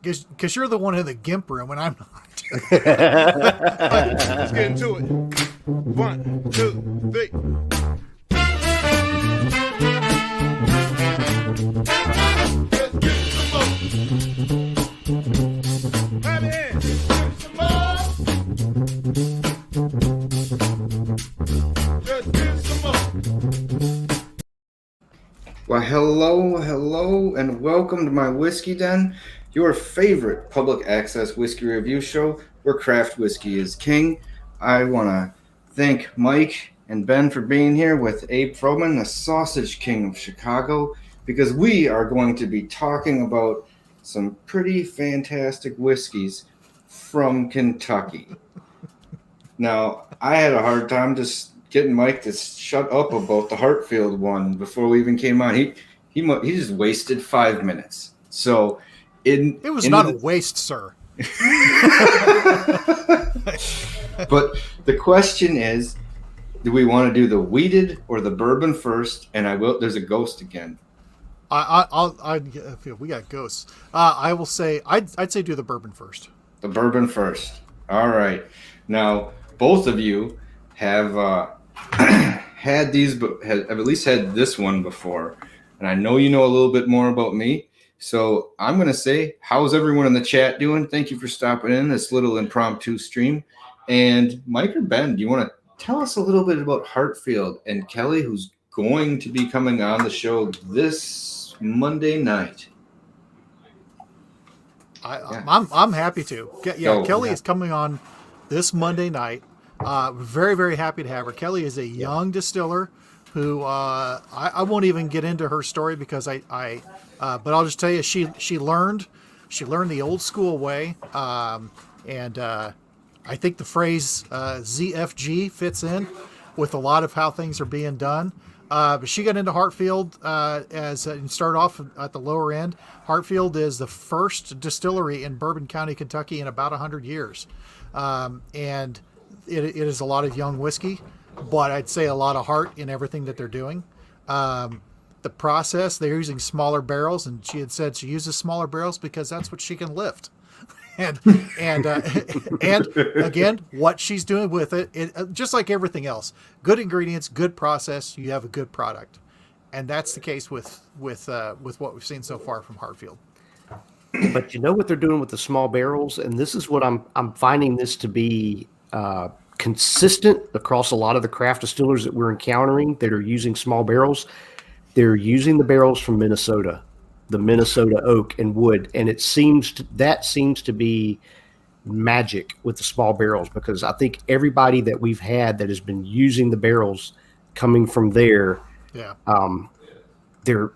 Because you're the one in the gimp room and I'm not. Let's get into it. 1, 2, 3. Let's get some more. Have it in. Some more. Let's get some more. Well, hello, and welcome to my Whiskey Den, your favorite public access whiskey review show where craft whiskey is king. I want to thank Mike and Ben for being here with Abe Froman, the Sausage King of Chicago, because we are going to be talking about some pretty fantastic whiskeys from Kentucky. Now, I had a hard time just getting Mike to shut up about the Hartfield one before we even came on. He just wasted 5 minutes. So it was not a waste, sir. But the question is, do we want to do the wheated or the bourbon first? And there's a ghost again. We got ghosts. I will say I'd say do the bourbon first. The bourbon first. All right. Now, both of you have have at least had this one before, and I know you know a little bit more about me. So I'm going to say, how's everyone in the chat doing? Thank you for stopping in this little impromptu stream. And Mike or Ben, do you want to tell us a little bit about Hartfield and Kelley, who's going to be coming on the show this Monday night? I'm happy to. Kelley is coming on this Monday night. Very, very happy to have her. Kelley is a young distiller who I won't even get into her story because but I'll just tell you she learned the old school way, and I think the phrase ZFG fits in with a lot of how things are being done. But she got into Hartfield and started off at the lower end. Hartfield is the first distillery in Bourbon County, Kentucky in about 100 years. And it is a lot of young whiskey, but I'd say a lot of heart in everything that they're doing. The process, they're using smaller barrels, and she had said she uses smaller barrels because that's what she can lift. And again, what she's doing with it, just like everything else, good ingredients, good process, you have a good product, and that's the case with what we've seen so far from Hartfield. But you know what they're doing with the small barrels, and this is what I'm finding this to be consistent across a lot of the craft distillers that we're encountering that are using small barrels. They're using the barrels from Minnesota, the Minnesota oak and wood, and that seems to be magic with the small barrels, because I think everybody that we've had that has been using the barrels coming from there,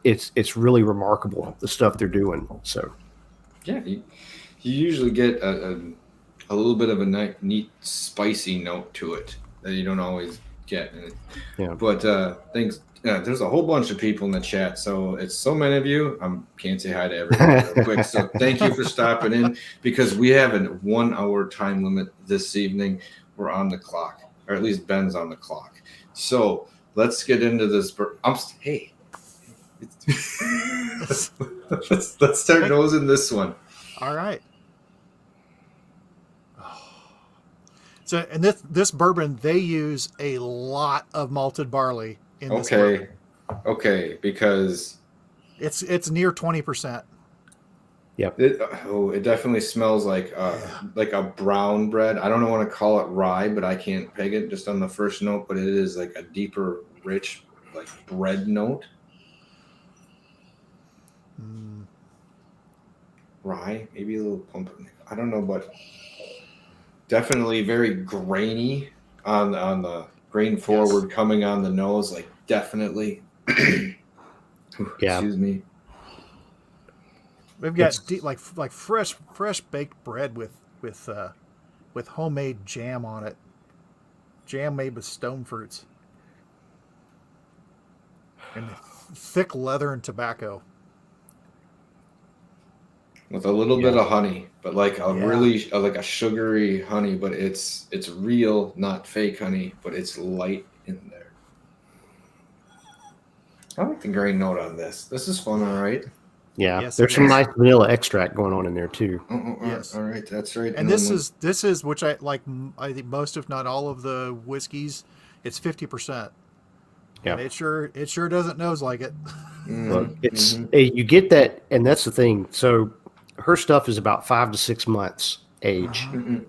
it's really remarkable the stuff they're doing. So yeah, you usually get a little bit of a neat spicy note to it that you don't always get. But thanks. There's a whole bunch of people in the chat, so it's so many of you. I can't say hi to everyone real quick. So thank you for stopping in, because we have a 1 hour time limit this evening. We're on the clock, or at least Ben's on the clock. So let's get into this. Hey, let's start nosing this one. All right. So, and this bourbon, they use a lot of malted barley in this bourbon. Okay, because it's near 20%. Yep. It definitely smells like a brown bread. I don't want to call it rye, but I can't peg it just on the first note. But it is like a deeper, rich, like bread note. Rye, maybe a little pumpkin. I don't know, but definitely very grainy on the grain forward, coming on the nose, like definitely. Excuse me. We've got like fresh baked bread with homemade jam on it. Jam made with stone fruits. And thick leather and tobacco. With a little bit of honey, but like really like a sugary honey, but it's real, not fake honey, but it's light in there. I like the grain note on this. This is fun, all right. Yeah, Yes, there's it some is. nice vanilla extract going on in there too. Yes. All right, that's right. And this is which I like. I think most, if not all, of the whiskeys. It's 50%, Yeah. and it sure doesn't nose like it. Look, it's you get that, and that's the thing. So her stuff is about 5 to 6 months age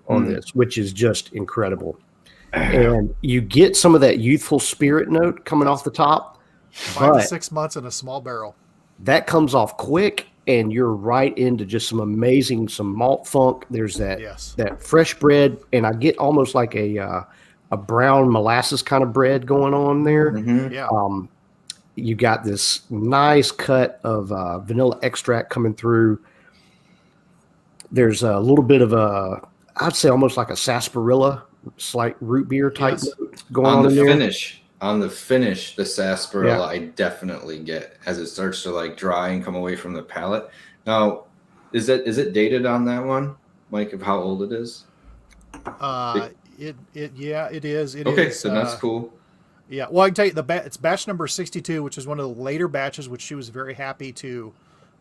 on this, which is just incredible. And you get some of that youthful spirit note coming off the top, 5 to but 6 months in a small barrel. that comes off quick, and you're right into just some malt funk. There's that Yes. that fresh bread, and I get almost like a brown molasses kind of bread going on there. Yeah. You got this nice cut of vanilla extract coming through. There's a little bit of I'd say almost like a sarsaparilla, slight root beer type note going on the in there. On the finish, the sarsaparilla I definitely get as it starts to like dry and come away from the palate. Now, is it dated on that one, Mike, of how old it is? It is. It okay, is, so that's cool. Yeah, well, I can tell you it's batch number 62, which is one of the later batches, which she was very happy to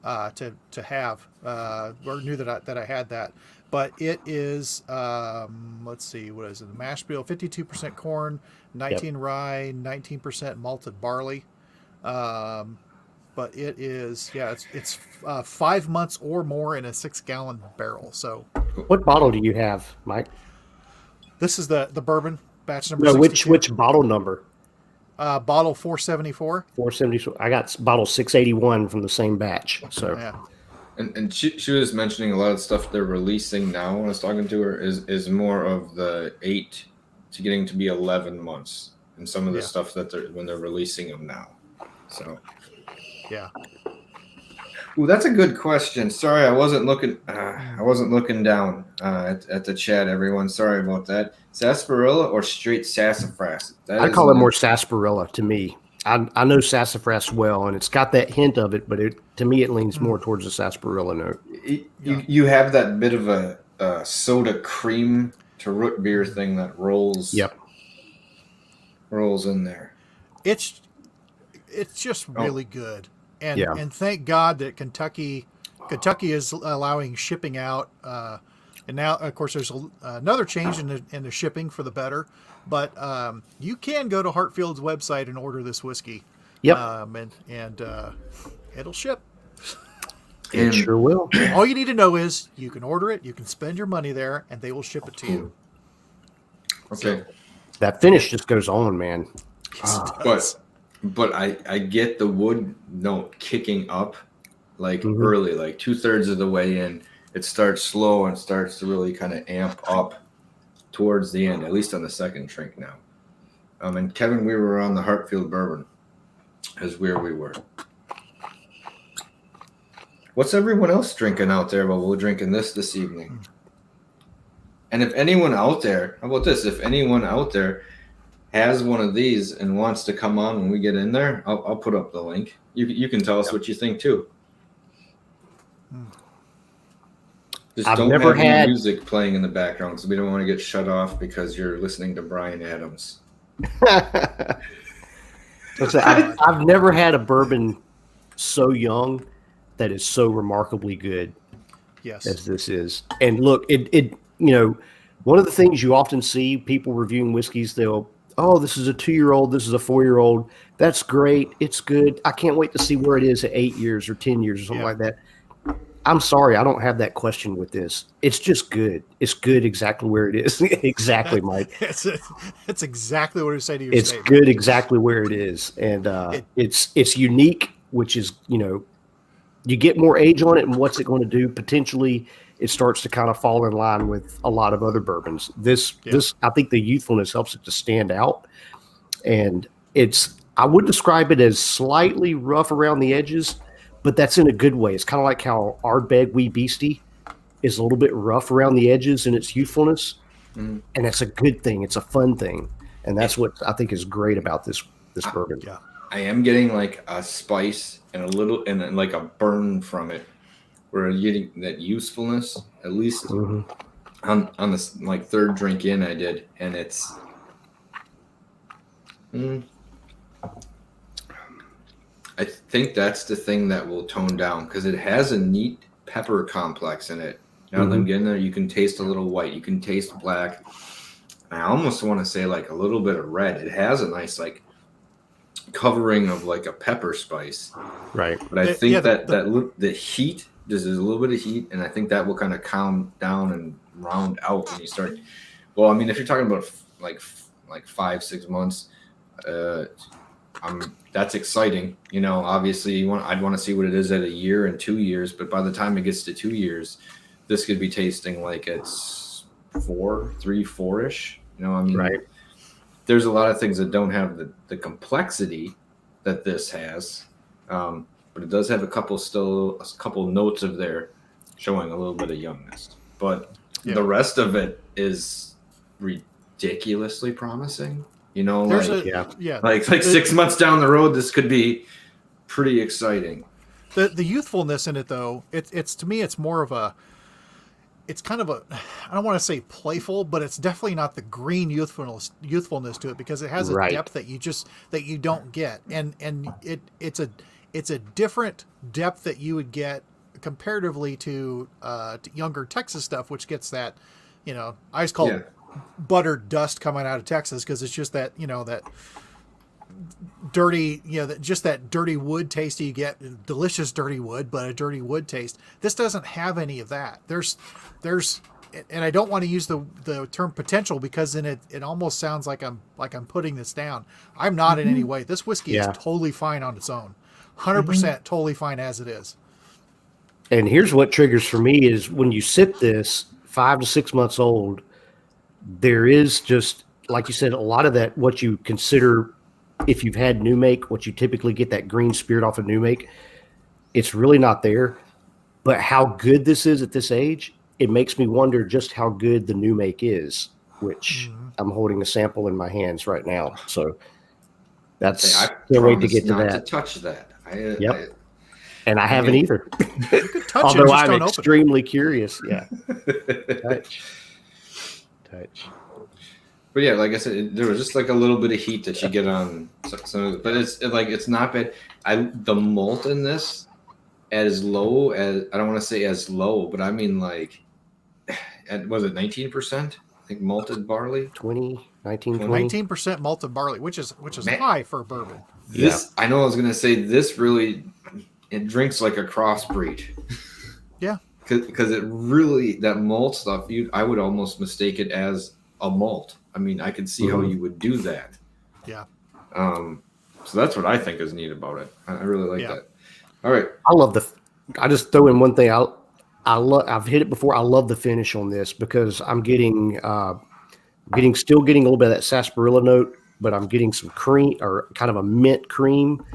have, or knew that I had that. But it is, let's see, what is it? The mash bill, 52% corn, 19 rye, 19% malted barley. But it is, it's 5 months or more in a 6-gallon barrel. So, What bottle do you have, Mike? this is the bourbon batch number. No, 62. which bottle number? Bottle 474. 470. I got bottle 681 from the same batch. So Yeah. And she was mentioning a lot of stuff they're releasing now. When I was talking to her, is more of the 8 to getting to be 11 months, and some of the stuff that they're releasing them now. So Yeah. ooh, that's a good question. Sorry, I wasn't looking. I wasn't looking down at the chat. Everyone, sorry about that. Sarsaparilla or straight sassafras? I call it more sarsaparilla to me. I know sassafras well, and it's got that hint of it, but to me it leans more towards the sarsaparilla note. You have that bit of a soda cream to root beer thing that rolls. Yep. Rolls in there. It's just really good. And Yeah. and thank God that Kentucky is allowing shipping out. And now, of course, there's another change in the shipping for the better. But you can go to Hartfield's website and order this whiskey. Yep. And it'll ship. It sure will. All you need to know is you can order it, you can spend your money there, and they will ship it to you. Okay. That finish just goes on, man. But I get the wood note kicking up like early, like 2/3 of the way in. It starts slow and starts to really kind of amp up towards the end, at least on the second drink now. And Kevin, we were on the Hartfield bourbon is where we were. What's everyone else drinking out there while we're drinking this evening? And if anyone out there, how about this? If anyone out there has one of these and wants to come on when we get in there, I'll put up the link. You can tell us what you think too. Just I've don't never have any had- music playing in the background because we don't want to get shut off because you're listening to Bryan Adams. I've never had a bourbon so young that is so remarkably good Yes. as this is. And look, it one of the things you often see people reviewing whiskeys, this is a 2-year-old, this is a 4-year-old. That's great. It's good. I can't wait to see where it is at 8 years or 10 years or something like that. I'm sorry, I don't have that question with this. It's just good. It's good exactly where it is. Exactly, Mike. It's exactly what I say to your It's statement. good exactly where it is. And it's unique, which is, you get more age on it, and what's it going to do? Potentially, it starts to kind of fall in line with a lot of other bourbons. This I think the youthfulness helps it to stand out. And I would describe it as slightly rough around the edges, but that's in a good way. It's kind of like how Ardbeg Wee Beastie is a little bit rough around the edges in its youthfulness. And that's a good thing. It's a fun thing. And that's what I think is great about this bourbon. Yeah. I am getting like a spice and a little and like a burn from it, where you're getting that usefulness. At least on this like third drink in, I did, and it's. I think that's the thing that will tone down because it has a neat pepper complex in it. Now that I'm getting there, you can taste a little white, you can taste black. I almost want to say like a little bit of red. It has a nice like covering of like a pepper spice, Right? but I think the heat, there's a little bit of heat, and I think that will kind of calm down and round out when you start. Well, I mean, if you're talking about like 5-6 months, that's exciting. You know, obviously I'd want to see what it is at a year and 2 years, but by the time it gets to 2 years, this could be tasting like it's 4-ish. You know, I mean, Right. There's a lot of things that don't have the complexity that this has, but it does have a couple notes of there showing a little bit of youngness. But the rest of it is ridiculously promising. You know, like 6 months down the road, this could be pretty exciting. The youthfulness in it, though, it's to me, it's more of it's kind of I don't want to say playful, but it's definitely not the green youthfulness to it, because it has a depth that you don't get, and it's a different depth that you would get comparatively to younger Texas stuff, which gets that, you know, I just call it buttered dust coming out of Texas, because it's just that, you know, that dirty, you know, just that dirty wood taste you get, delicious dirty wood, but a dirty wood taste. This doesn't have any of that. There's, and I don't want to use the term potential, because then it almost sounds like I'm putting this down. I'm not in any way. This whiskey is totally fine on its own, 100% totally fine as it is. And here's what triggers for me is when you sip this 5 to 6 months old, there is just, like you said, a lot of that, what you consider, if you've had new make, what you typically get that green spirit off of new make, it's really not there. But how good this is at this age, it makes me wonder just how good the new make is, which I'm holding a sample in my hands right now. So that's, I can't wait to get to that. To touch that. And I haven't either. You could touch although it, I'm extremely curious. Yeah. Touch. But yeah, like I said, there was just like a little bit of heat that you get on some, but it's not bad. The malt in this, as low as, I don't want to say as low, but I mean like, was it 19%? I think malted barley. 19% malted barley, which is high for bourbon. I know I was gonna say this really, it drinks like a crossbreed. Yeah. Because it really, that malt stuff, I would almost mistake it as a malt. I mean, I could see how you would do that. Yeah. So that's what I think is neat about it. I really like that. All right. I just throw in one thing. I've hit it before. I love the finish on this, because I'm getting still getting a little bit of that sarsaparilla note, but I'm getting some cream, or kind of a mint cream,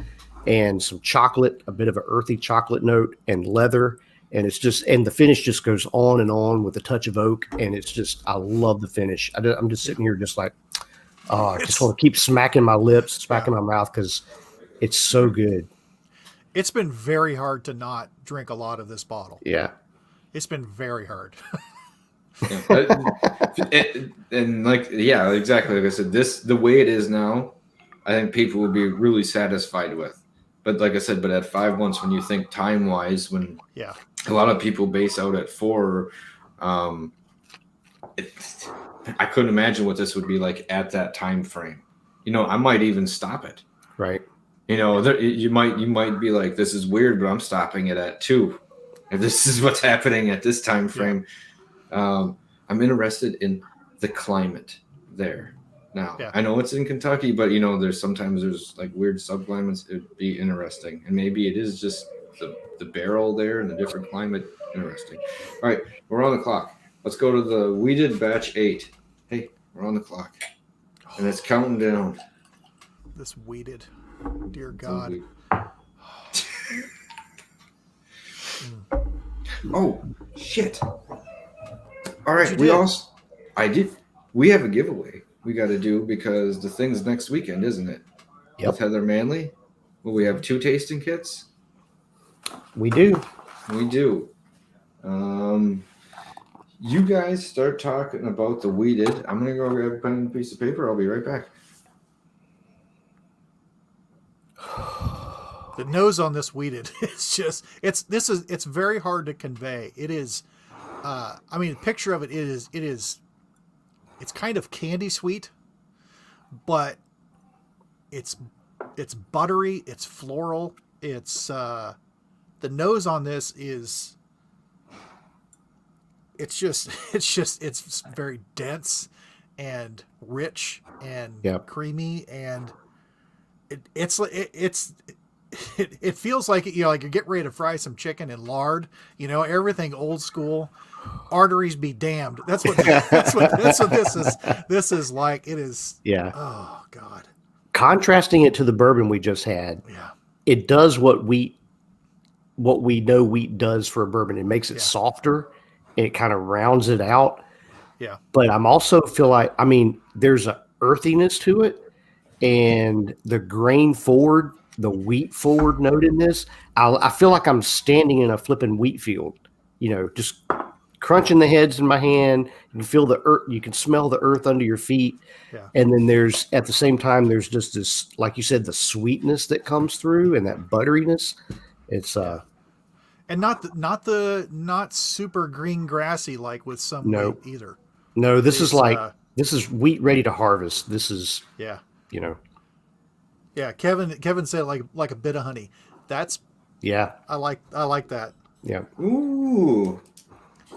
and some chocolate, a bit of an earthy chocolate note, and leather. And it's just, and the finish just goes on and on with a touch of oak. And it's just, I love the finish. I'm just sitting here just like, I just want to keep smacking my lips, smacking my mouth, because it's so good. It's been very hard to not drink a lot of this bottle. Yeah. It's been very hard. And like, yeah, exactly. Like I said, the way it is now, I think people will be really satisfied with. But like I said, but at 5 months, when you think time wise, when a lot of people base out at 4, I couldn't imagine what this would be like at that time frame. You know, I might even stop it. Right. You know, you might be like, this is weird, but I'm stopping it at 2. If this is what's happening at this time frame, I'm interested in the climate there. Now, I know it's in Kentucky, but, you know, there's like weird subclimates. It'd be interesting. And maybe it is just the barrel there and the different climate. Interesting. All right, we're on the clock. Let's go to the Weeded Batch 8. Hey, we're on the clock. And it's counting down. This weeded. Dear God. Oh, shit. All right, I did. We have a giveaway we got to do, because the thing's next weekend, isn't it? Yep. With Heather Manley. Will we have 2 tasting kits? We do. You guys start talking about the weeded. I'm going to go grab a pen and a piece of paper. I'll be right back. The nose on this wheated, it's very hard to convey. It is, I mean, picture of it's kind of candy sweet, but it's buttery, it's floral, it's, the nose on this is, it's very dense and rich and creamy, and it feels like, you know, like you're getting ready to fry some chicken in lard, you know, everything old school, arteries be damned. That's what this is like. It is. Yeah. Oh God. Contrasting it to the bourbon we just had. Yeah. It does what we know wheat does for a bourbon. It makes it softer and it kind of rounds it out. Yeah. But I'm also feel like, I mean, there's a earthiness to it, and the grain forward, the wheat forward note in this, I feel like I'm standing in a flipping wheat field, you know, just crunching the heads in my hand. You can feel the earth, you can smell the earth under your feet. Yeah. And then there's, at the same time, there's just this, like you said, the sweetness that comes through and that butteriness. It's, and not super green grassy like with some wheat either. No, this is like, this is wheat ready to harvest. This is, you know. Yeah, Kevin said like a bit of honey. That's I like that. Yeah. Ooh.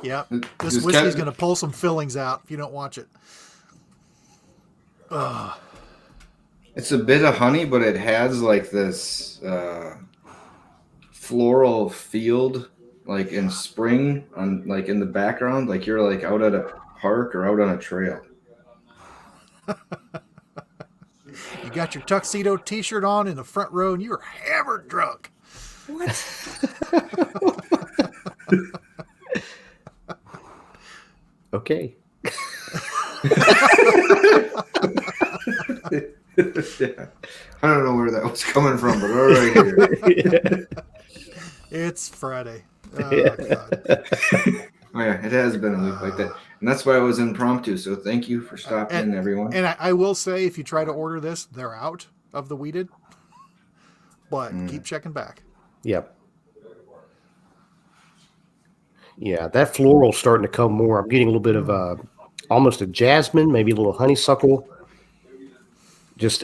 Yeah. This whiskey's going to pull some fillings out if you don't watch it. It's a bit of honey, but it has like this floral field, like in spring, on like in the background, like you're like out at a park or out on a trail. You got your tuxedo T-shirt on in the front row, and you're hammered drunk. What? Yeah. Okay. I don't know where that was coming from, but all right here. It's Friday. Oh, God. Oh, yeah, it has been a week like that. And that's why I was impromptu. So thank you for stopping in, everyone. And I will say, if you try to order this, they're out of the wheated. But keep checking back. Yep. Yeah, that floral's starting to come more. I'm getting a little bit of almost a jasmine, maybe a little honeysuckle. Just,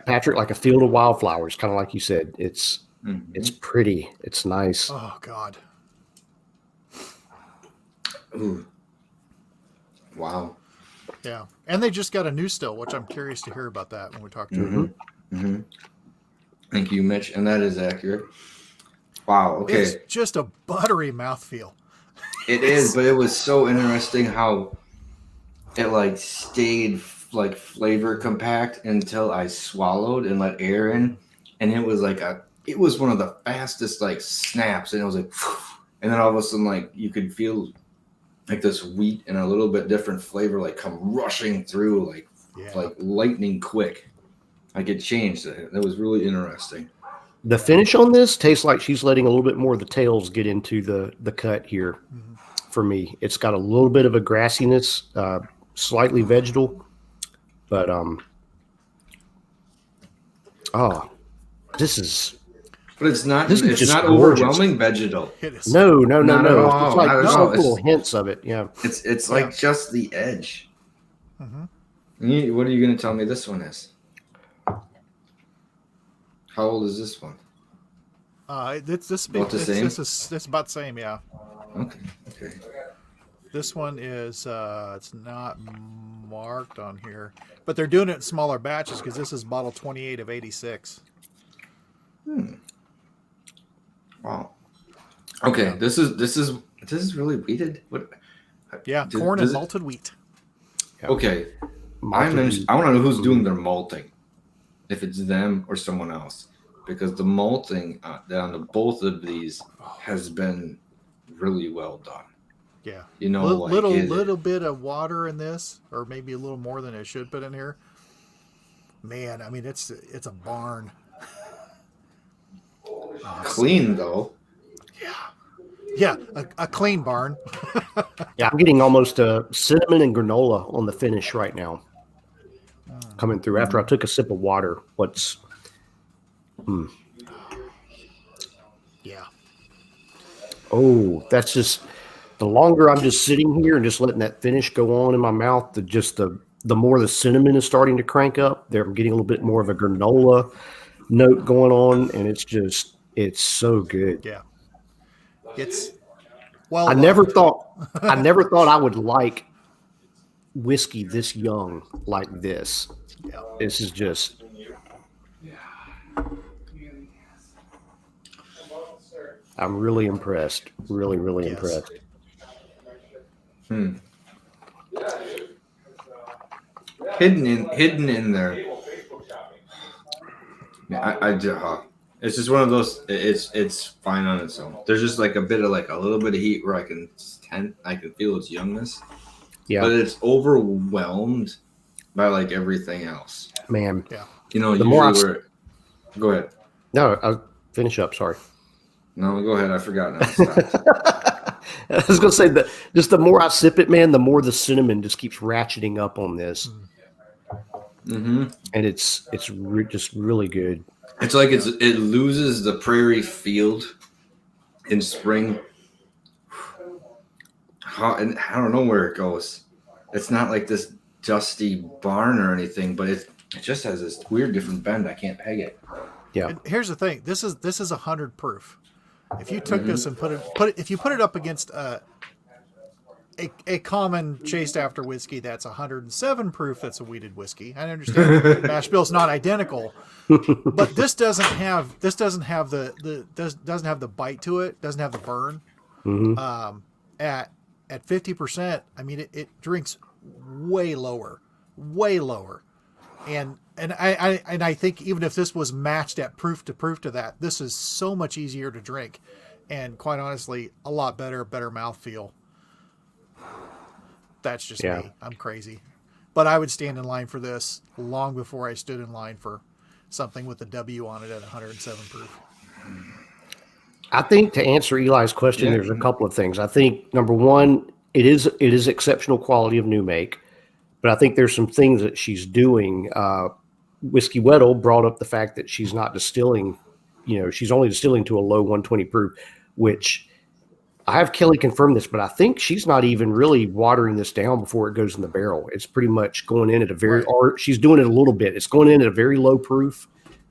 Patrick, like a field of wildflowers, kind of like you said. It's pretty. It's nice. Oh, God. Ooh. Wow. Yeah. And they just got a new still, which I'm curious to hear about that when we talk to them. Mm-hmm. Thank you, Mitch. And that is accurate. Wow. Okay. It's just a buttery mouthfeel. It is, but it was so interesting how it like stayed like flavor compact until I swallowed and let air in. And it was like it was one of the fastest like snaps. And it was like, and then all of a sudden, like you could feel like this wheat and a little bit different flavor, like come rushing through like lightning quick. Like it changed. That was really interesting. The finish on this tastes like she's letting a little bit more of the tails get into the cut here for me. It's got a little bit of a grassiness, slightly vegetal, but this is. But it's not. This is It's just not gorgeous. overwhelming vegetal. It is. No. Not at all. It's like Not at just all. like little hints of it. Yeah. It's like just the edge. Mm-hmm. What are you going to tell me this one is? How old is this one? This About the same? This is about the same, yeah. Okay. This one is it's not marked on here, but they're doing it in smaller batches because this is bottle 28 of 86. Wow. Okay, this is really wheated. What? Yeah, corn and malted wheat. Okay, I want to know who's doing their malting, if it's them or someone else, because the malting on the both of these has been really well done. Yeah, you know, little bit of water in this, or maybe a little more than it should put in here. Man, I mean it's a barn. Clean though. Yeah, a clean barn. Yeah, I'm getting almost a cinnamon and granola on the finish right now. Coming through after I took a sip of water. Oh, that's just the longer I'm just sitting here and just letting that finish go on in my mouth, the more the cinnamon is starting to crank up. I'm getting a little bit more of a granola note going on, and it's so good. Yeah. It's well I loved. never thought I would like whiskey this young like this. Yeah. This is just I'm really impressed. Really, really Yes. impressed. Hidden in there. Yeah, it's just one of those. It's fine on its own. There's just like a little bit of heat where I can feel its youngness. Yeah, But it's overwhelmed by like everything else. man. Yeah. You know, The more usually go ahead. No, I'll finish up. Sorry. No, go ahead. I forgot now. Stop. I was going to say that just the more I sip it, man, the more the cinnamon just keeps ratcheting up on this. Mm-hmm. And it's just really good. It's like it loses the prairie field in spring. And I don't know where it goes. It's not like this dusty barn or anything, but it just has this weird different bend. I can't peg it. Yeah. And here's the thing. This is 100 proof. If you took this and put it up against a common chased after whiskey that's 107 proof, that's a wheated whiskey. I understand mash bill's not identical, but this doesn't have the bite to it. Doesn't have the burn. At 50%, I mean it drinks way lower, and I think even if this was matched at proof to that, this is so much easier to drink, and quite honestly, a lot better mouthfeel. That's just me. I'm crazy, but I would stand in line for this long before I stood in line for something with a W on it at 107 proof. I think to answer Eli's question, there's a couple of things. I think number one, it is exceptional quality of new make, but I think there's some things that she's doing. Whiskey Weddle brought up the fact that she's not distilling, she's only distilling to a low 120 proof, which I have Kelley confirm this, but I think she's not even really watering this down before it goes in the barrel. It's pretty much going in at a very, or she's doing it a little bit. It's going in at a very low proof.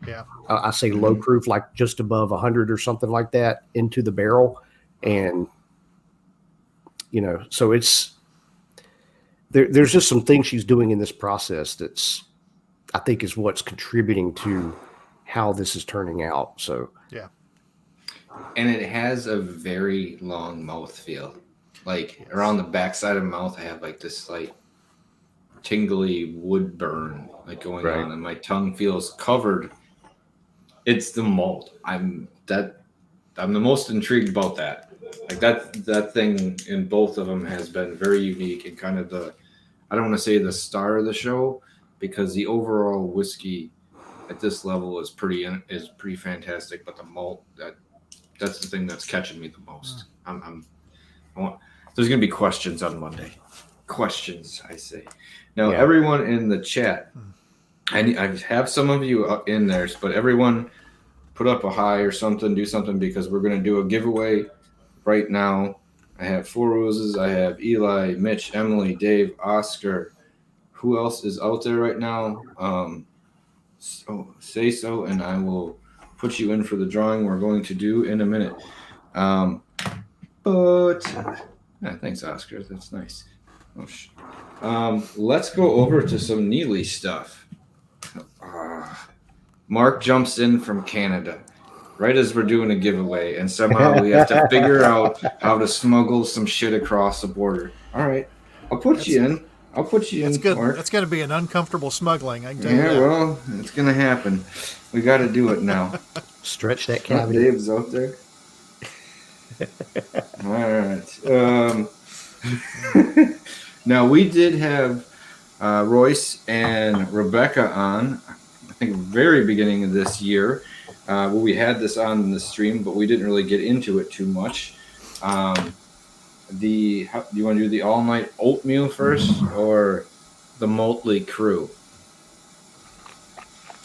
Yeah. I say low proof, like just above 100 or something like that into the barrel. And, so there's just some things she's doing in this process I think is what's contributing to how this is turning out. So, yeah. And it has a very long mouth feel. Like around the backside of the mouth, I have like this like tingly wood burn like going on, and my tongue feels covered. It's the malt. I'm the most intrigued about that. Like that thing in both of them has been very unique and kind of I don't want to say the star of the show, because the overall whiskey at this level is pretty fantastic, but the malt that's the thing that's catching me the most. There's gonna be questions on Monday. Questions, I say. Now, everyone in the chat, I have some of you up in there, but everyone put up a high or something, do something, because we're gonna do a giveaway right now. I have 4 roses. I have Eli, Mitch, Emily, Dave, Oscar. Who else is out there right now? So say so, and I will put you in for the drawing we're going to do in a minute. Thanks, Oscar. That's nice. Let's go over to some Neeley stuff. Mark jumps in from Canada right as we're doing a giveaway, and somehow we have to figure out how to smuggle some shit across the border. All right, I'll put you in. That's good. Mark. That's going to be an uncomfortable smuggling. I can tell you that. Yeah, well, it's going to happen. We got to do it now. stretch that cavity. Dave's out there. All right. Now, we did have Royce and Rebecca on, I think, very beginning of this year. We had this on the stream, but we didn't really get into it too much. Do you want to do the all-night oatmeal first or the Maltey Crue?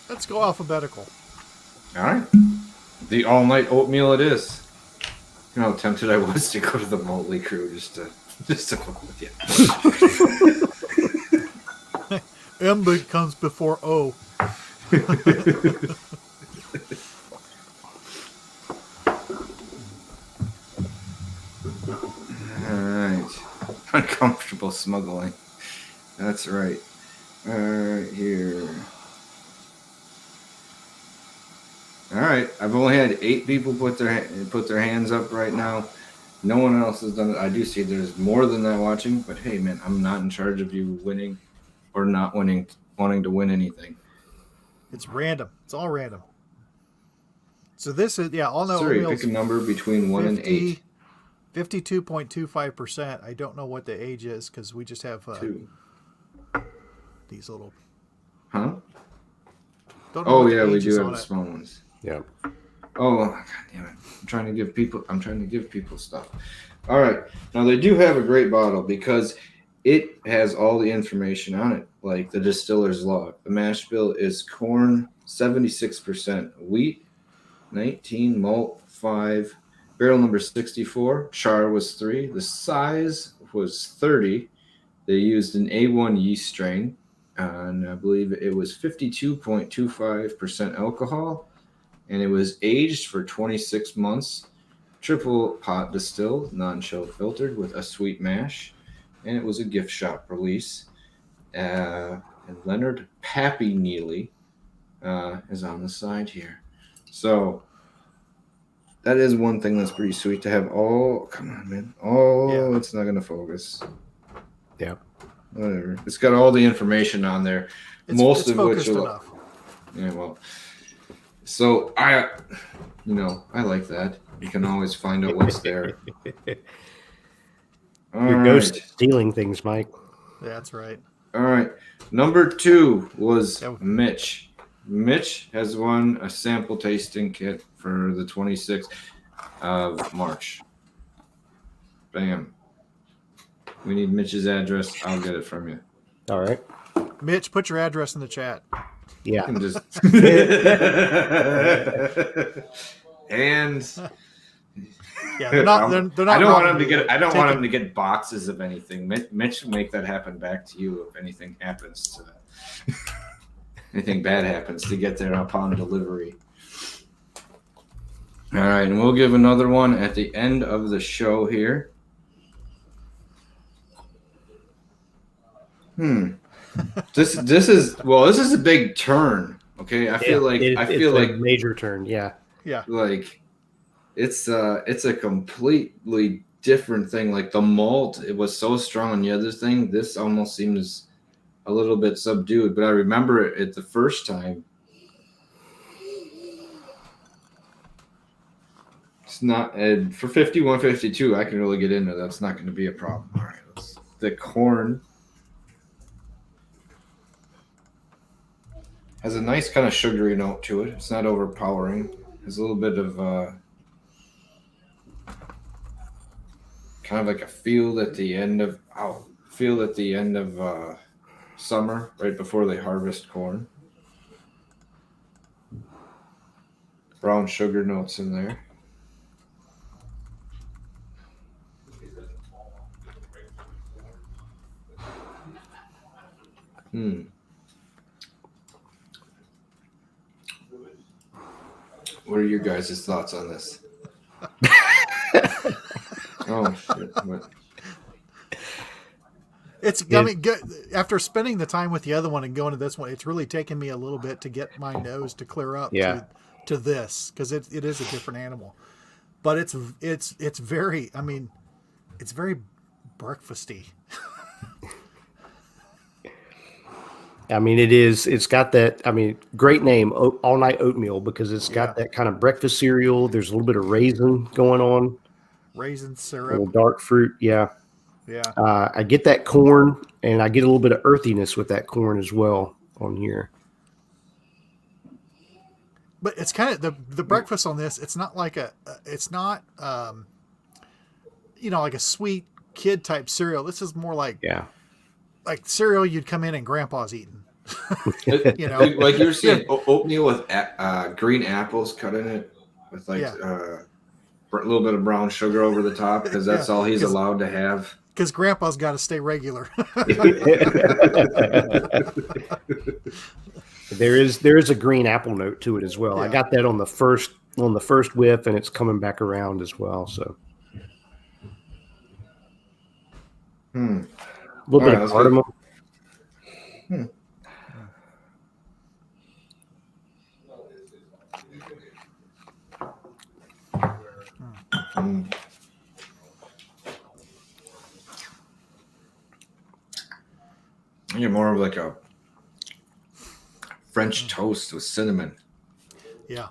Let's go alphabetical. All right. The all-night oatmeal it is. You know how tempted I was to go to the Maltey Crue just to fuck with you. M comes before O. Alright. Uncomfortable smuggling. That's right. Alright, here. Alright, I've only had 8 people put their hands up right now. No one else has done it. I do see there's more than that watching, but hey man, I'm not in charge of you winning or not winning, wanting to win anything. It's random. It's all random. So this is, all know. Sorry, pick a number between 1 and 8. 52.25%. I don't know what the age is because we just have 2. these little. Huh? Don't know Oh what the yeah, we age do is have on the it. small ones. Yeah. Oh god damn it! I'm trying to give people stuff. All right, now they do have a great bottle because it has all the information on it, like the distiller's log. The mash bill is corn 76%, wheat 19, malt 5, barrel number 64, char was 3, the size was 30. They used an A1 yeast strain, and I believe it was 52.25% alcohol, and it was aged for 26 months, triple pot distilled, non-chill filtered with a sweet mash, and it was a gift shop release. And Leonard Pappy Neeley is on the side here. So that is one thing that's pretty sweet to have. Oh, come on, man. Oh, Yeah. It's not going to focus. Yeah. Whatever. It's got all the information on there. It's most of which focused enough. Yeah, well. So I like that. You can always find out what's there. All Your right. ghost is stealing things, Mike. That's right. All right. Number 2 was That- Mitch. Mitch has won a sample tasting kit for the 26th of March. Bam. We need Mitch's address. I'll get it from you. All right. Mitch, put your address in the chat. Yeah. And just and Yeah, they're not. They're not. I don't want him wrong. to get. I don't Take want it. him to get boxes of anything. Mitch will make that happen back to you if anything happens to anything bad happens to get there upon delivery. All right, and we'll give another one at the end of the show here. This is a big turn. Okay, I feel like a major turn. Yeah. Yeah. like it's a completely different thing. Like the malt, it was so strong on the other thing. This almost seems a little bit subdued, but I remember it the first time. It's not for 51.52. I can really get into that. It's not going to be a problem. All right, the corn has a nice kind of sugary note to it. It's not overpowering. There's a little bit of kind of like a field at the end of summer, right before they harvest corn. Brown sugar notes in there. What are your guys' thoughts on this? Oh shit! What? I mean, after spending the time with the other one and going to this one, it's really taken me a little bit to get my nose to clear up to this because it is a different animal. But it's very, I mean, it's very breakfasty. I mean, it is. It's got that. I mean, great name, All Night Oatmeal, because it's got that kind of breakfast cereal. There's a little bit of raisin going on, Raisin a syrup. little dark fruit. Yeah. Yeah. I get that corn, and I get a little bit of earthiness with that corn as well on here. But it's kind of the breakfast on this. It's not like it's not, like a sweet kid type cereal. This is more like cereal you'd come in and grandpa's eating. Like you were saying, oatmeal with green apples cut in it with little bit of brown sugar over the top because that's all he's allowed to have. Because Grandpa's got to stay regular. There is a green apple note to it as well. Yeah. I got that on the first whiff, and it's coming back around as well. So a little bit of cardamom. I get more of like a French toast with cinnamon. Yeah.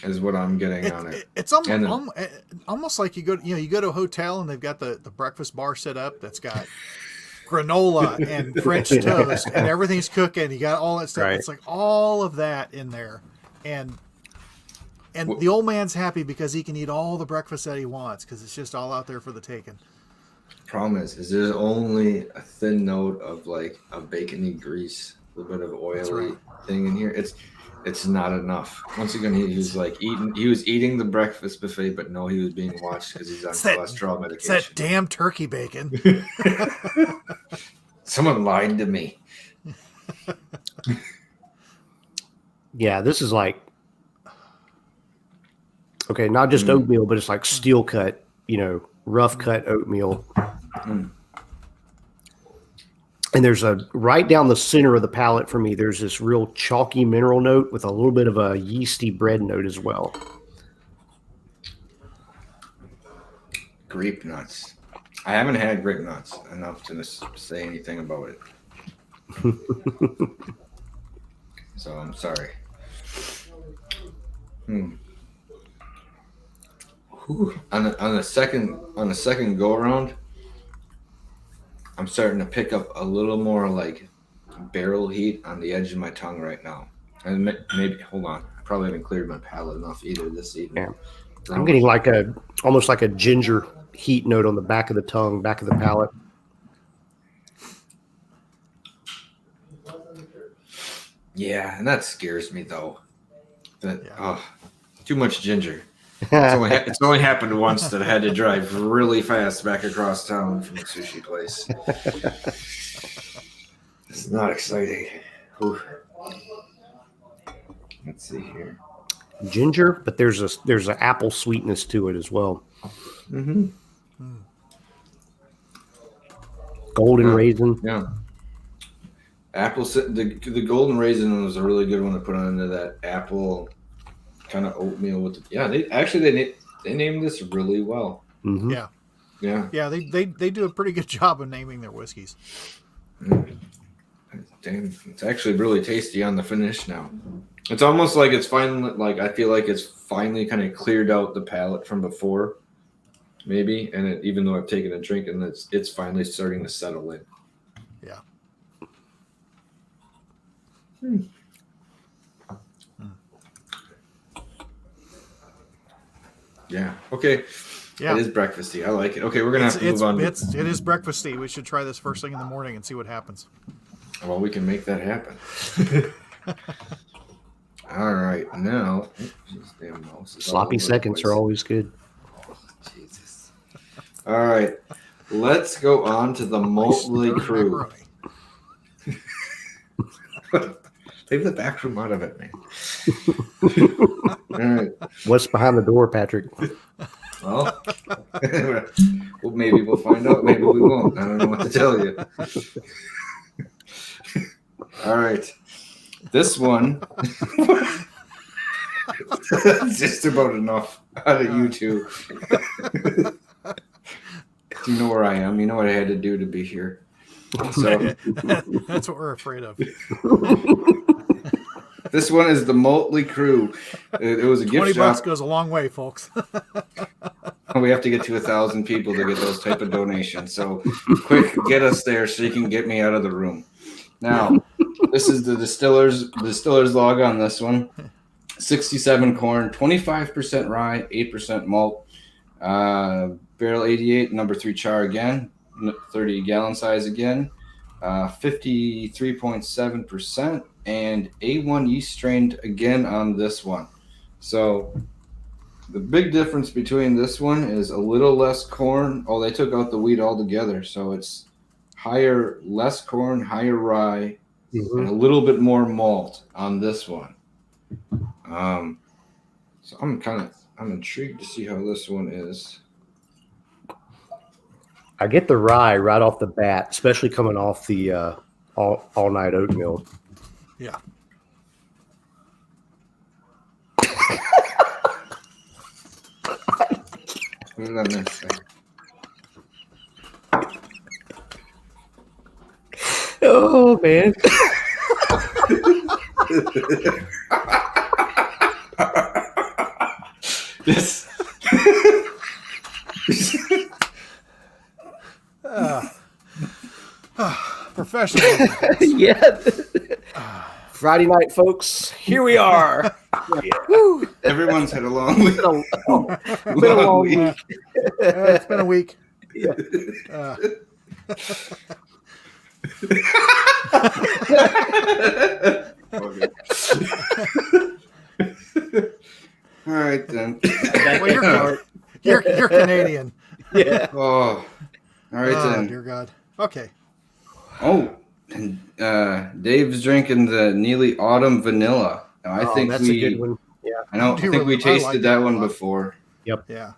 Is what I'm getting on it. It's almost like you go to a hotel and they've got the breakfast bar set up that's got granola and French toast and everything's cooking. You got all that stuff. Right. It's like all of that in there. And the old man's happy because he can eat all the breakfast that he wants because it's just all out there for the taking. Problem is there's only a thin note of like a bacony grease, a little bit of oily thing in here. It's not enough. Once again, he was eating the breakfast buffet, but no, he was being watched because he's on cholesterol medication. It's that damn turkey bacon. Someone lied to me. Yeah, this is like, okay, not just oatmeal, but it's like steel cut, rough cut oatmeal. And there's right down the center of the palate for me, there's this real chalky mineral note with a little bit of a yeasty bread note as well. Grape nuts. I haven't had grape nuts enough to say anything about it. So I'm sorry. On the second go around, I'm starting to pick up a little more like barrel heat on the edge of my tongue right now. And maybe hold on, I probably haven't cleared my palate enough either this evening. Yeah. I'm getting like almost like a ginger heat note on the back of the tongue, back of the palate. Yeah, and that scares me though. Too much ginger. It's only happened once that I had to drive really fast back across town from a sushi place. It's not exciting. Ooh. Let's see here. Ginger, but there's an apple sweetness to it as well. Mm-hmm. Golden raisin. Yeah. Apple. The golden raisin was a really good one to put into that apple kind of oatmeal with. They named this really well. Mm-hmm. Yeah. They do a pretty good job of naming their whiskeys. Damn, it's actually really tasty on the finish now. It's almost like it's finally, like I feel like it's finally kind of cleared out the palate from before, maybe. And even though I've taken a drink, and it's finally starting to settle in. Yeah. Yeah. Okay. Yeah. It is breakfasty. I like it. Okay, we're gonna have to move on. It is breakfasty. We should try this first thing in the morning and see what happens. Well, we can make that happen. All right, now damn mouse is Sloppy seconds are always good. Oh, Jesus. All right, let's go on to the Maltey Crue. Leave the back room out of it, man. All right. What's behind the door, Patrick? Well, maybe we'll find out. Maybe we won't. I don't know what to tell you. All right. This one, just about enough out of you two. You know where I am. You know what I had to do to be here. So that's what we're afraid of. This one is the Maltey Crue. It was a gift shop. $20 goes a long way, folks. We have to get to 1,000 people to get those type of donations. So quick, get us there so you can get me out of the room. Now, this is the distiller's log on this one. 67 corn, 25% rye, 8% malt. Barrel 88, number 3 char again, 30 gallon size again. 53.7%, and A1 yeast strained again on this one. So The big difference between this one is a little less corn. Oh, they took out the wheat altogether, so it's less corn, higher rye, and a little bit more malt on this one. So I'm intrigued to see how this one is. I get the rye right off the bat, especially coming off the all night oatmeal. Yeah. What did I miss there? Oh man. This. Professional. Yeah. Friday night, folks. Here we are. Everyone's had a long week. Been a long week. It's been a week. Yeah. All right then. Well, you're Canadian. Yeah. Oh, all right then. Dear God. Okay. Oh, and Dave's drinking the Neeley Autumn Vanilla. Now, I think that's a good one. Yeah. I think we tasted that one before. Yep. Yeah.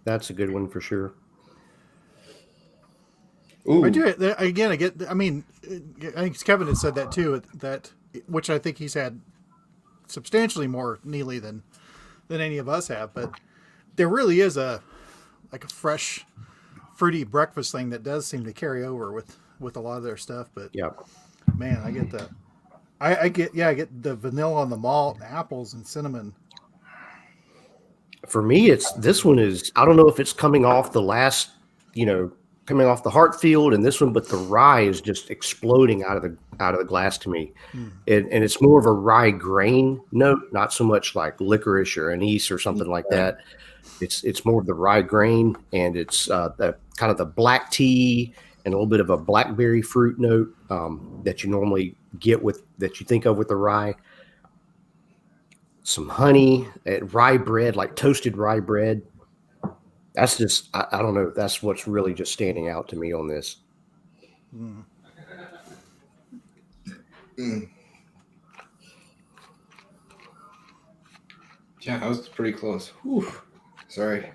That's a good one for sure. Ooh. I do it again. I mean, I think Kevin had said that too. That which I think he's had substantially more Neeley than any of us have. But there really is a fresh, fruity breakfast thing that does seem to carry over with a lot of their stuff. But Yeah. man, I get the I get the vanilla on the malt, apples, and cinnamon. For me, this one is, I don't know if it's coming off the last, coming off the Hartfield and this one, but the rye is just exploding out of the glass to me. And it's more of a rye grain note, not so much like licorice or anise or something like that. It's more of the rye grain, and it's the kind of the black tea and a little bit of a blackberry fruit note that you normally get that you think of with the rye. Some honey, rye bread, like toasted rye bread. That's just, I don't know. That's what's really just standing out to me on this. Mm. Yeah, that was pretty close. Whew. Sorry.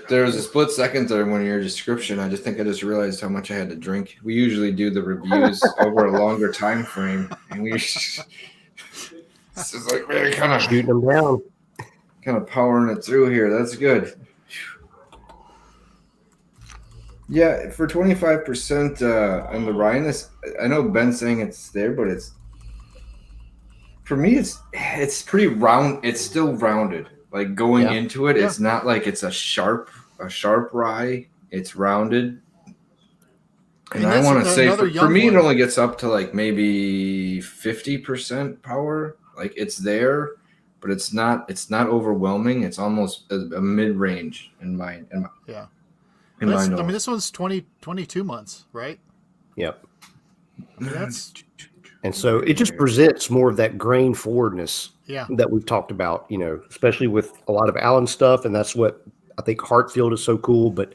There was a split second there when your description. I just realized how much I had to drink. We usually do the reviews over a longer time frame, and this is like very kind of shooting them down, kind of powering it through here. That's good. Yeah, for 25% on the ryeness, I know Ben's saying it's there, but for me it's pretty round. It's still rounded. Like going into it, it's not like it's a sharp rye. It's rounded. And I want to say for me, it only gets up to like maybe 50% power. Like it's there, but it's not overwhelming. It's almost a mid-range in my yeah. In my I mean, this one's 22 months, right? Yep. And so it just presents more of that grain forwardness that we've talked about, especially with a lot of Allen stuff. And that's what I think Hartfield is so cool. But